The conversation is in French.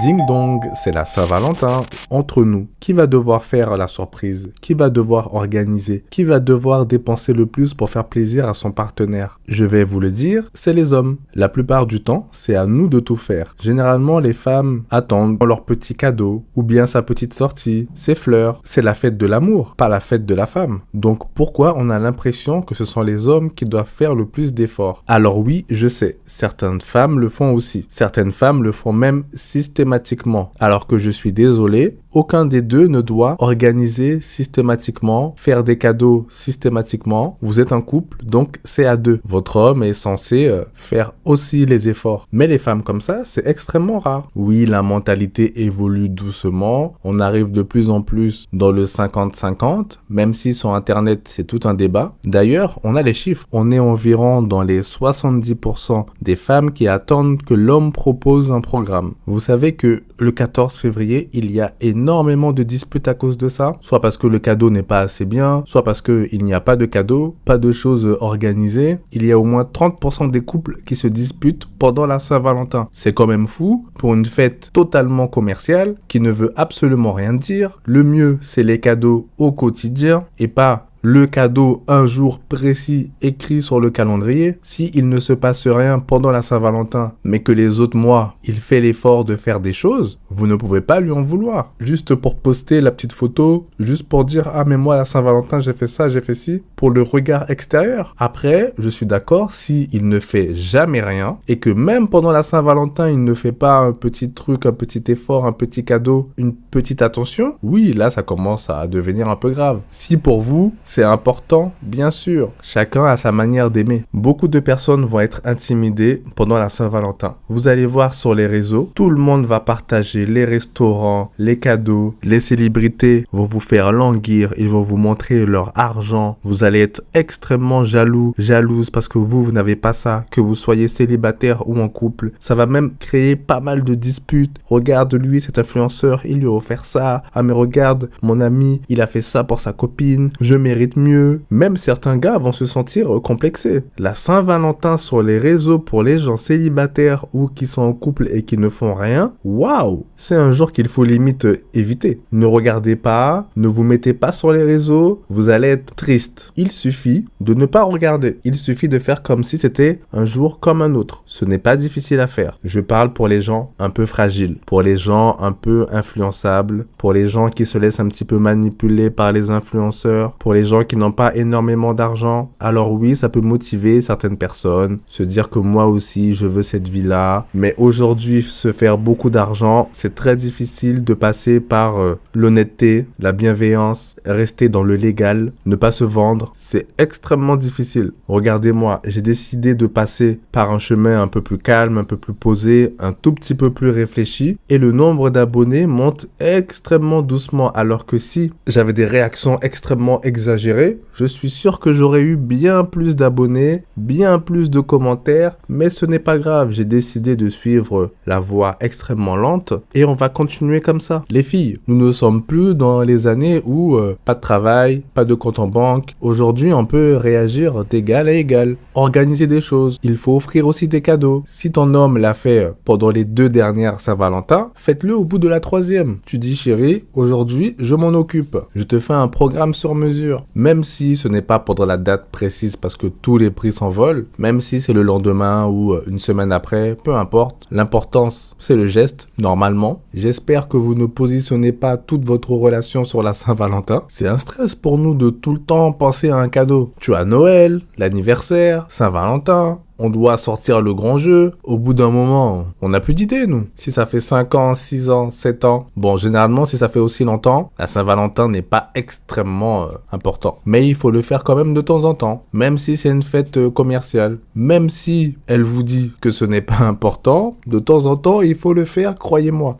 Ding dong, c'est la Saint-Valentin. Entre nous, qui va devoir faire la surprise? Qui va devoir organiser? Qui va devoir dépenser le plus pour faire plaisir à son partenaire? Je vais vous le dire, c'est les hommes. La plupart du temps, c'est à nous de tout faire. Généralement, les femmes attendent leur petit cadeau ou bien sa petite sortie, ses fleurs. C'est la fête de l'amour, pas la fête de la femme. Donc pourquoi on a l'impression que ce sont les hommes qui doivent faire le plus d'efforts? Alors oui, je sais, certaines femmes le font aussi. Certaines femmes le font même systématiquement. Alors que je suis désolé, aucun des deux ne doit organiser systématiquement, faire des cadeaux systématiquement. Vous êtes un couple, donc c'est à deux. Votre homme est censé faire aussi les efforts. Mais les femmes comme ça, c'est extrêmement rare. Oui, la mentalité évolue doucement. On arrive de plus en plus dans le 50-50, même si sur Internet, c'est tout un débat. D'ailleurs, on a les chiffres. On est environ dans les 70% des femmes qui attendent que l'homme propose un programme. Vous savez que le 14 février, il y a énormément de disputes à cause de ça. Soit parce que le cadeau n'est pas assez bien, soit parce qu'il n'y a pas de cadeau, pas de choses organisées. Il y a au moins 30% des couples qui se disputent pendant la Saint-Valentin. C'est quand même fou pour une fête totalement commerciale qui ne veut absolument rien dire. Le mieux, c'est les cadeaux au quotidien et pas le cadeau un jour précis écrit sur le calendrier. S'il ne se passe rien pendant la Saint-Valentin, mais que les autres mois, il fait l'effort de faire des choses, vous ne pouvez pas lui en vouloir. Juste pour poster la petite photo, juste pour dire « Ah mais moi la Saint-Valentin j'ai fait ça, j'ai fait ci », pour le regard extérieur. Après, je suis d'accord s'il ne fait jamais rien et que même pendant la Saint-Valentin, il ne fait pas un petit truc, un petit effort, un petit cadeau, une petite attention, oui, là ça commence à devenir un peu grave. Si pour vous, c'est important, bien sûr. Chacun a sa manière d'aimer. Beaucoup de personnes vont être intimidées pendant la Saint-Valentin. Vous allez voir sur les réseaux, tout le monde va partager les restaurants, les cadeaux. Les célébrités vont vous faire languir, ils vont vous montrer leur argent. Vous allez être extrêmement jaloux, jalouse parce que vous n'avez pas ça, que vous soyez célibataire ou en couple. Ça va même créer pas mal de disputes. Regarde lui, cet influenceur, il lui a offert ça. Ah mais regarde, mon ami, il a fait ça pour sa copine. Je mérite mieux. Même certains gars vont se sentir complexés. La Saint-Valentin sur les réseaux pour les gens célibataires ou qui sont en couple et qui ne font rien, waouh! C'est un jour qu'il faut limite éviter. Ne regardez pas, ne vous mettez pas sur les réseaux, vous allez être triste. Il suffit de ne pas regarder. Il suffit de faire comme si c'était un jour comme un autre. Ce n'est pas difficile à faire. Je parle pour les gens un peu fragiles, pour les gens un peu influençables, pour les gens qui se laissent un petit peu manipuler par les influenceurs, pour les gens qui n'ont pas énormément d'argent. Alors oui, ça peut motiver certaines personnes, se dire que moi aussi je veux cette vie-là. Mais aujourd'hui, se faire beaucoup d'argent, c'est très difficile de passer par l'honnêteté, la bienveillance, rester dans le légal, ne pas se vendre. C'est extrêmement difficile. Regardez-moi, j'ai décidé de passer par un chemin un peu plus calme, un peu plus posé, un tout petit peu plus réfléchi. Et le nombre d'abonnés monte extrêmement doucement. Alors que si j'avais des réactions extrêmement exagérées, je suis sûr que j'aurais eu bien plus d'abonnés, bien plus de commentaires, mais ce n'est pas grave, j'ai décidé de suivre la voie extrêmement lente et on va continuer comme ça. Les filles, nous ne sommes plus dans les années où pas de travail, pas de compte en banque. Aujourd'hui, on peut réagir d'égal à égal, organiser des choses. Il faut offrir aussi des cadeaux. Si ton homme l'a fait pendant les 2 dernières Saint-Valentin, faites-le au bout de la 3e. Tu dis chérie, aujourd'hui, je m'en occupe. Je te fais un programme sur mesure. Même si ce n'est pas pendant la date précise parce que tous les prix s'envolent, même si c'est le lendemain ou une semaine après, peu importe. L'importance, c'est le geste, normalement. J'espère que vous ne positionnez pas toute votre relation sur la Saint-Valentin. C'est un stress pour nous de tout le temps penser à un cadeau. Tu as Noël, l'anniversaire, Saint-Valentin. On doit sortir le grand jeu. Au bout d'un moment, on n'a plus d'idées, nous. Si ça fait 5 ans, 6 ans, 7 ans. Bon, généralement, si ça fait aussi longtemps, la Saint-Valentin n'est pas extrêmement important. Mais il faut le faire quand même de temps en temps. Même si c'est une fête commerciale. Même si elle vous dit que ce n'est pas important, de temps en temps, il faut le faire, croyez-moi.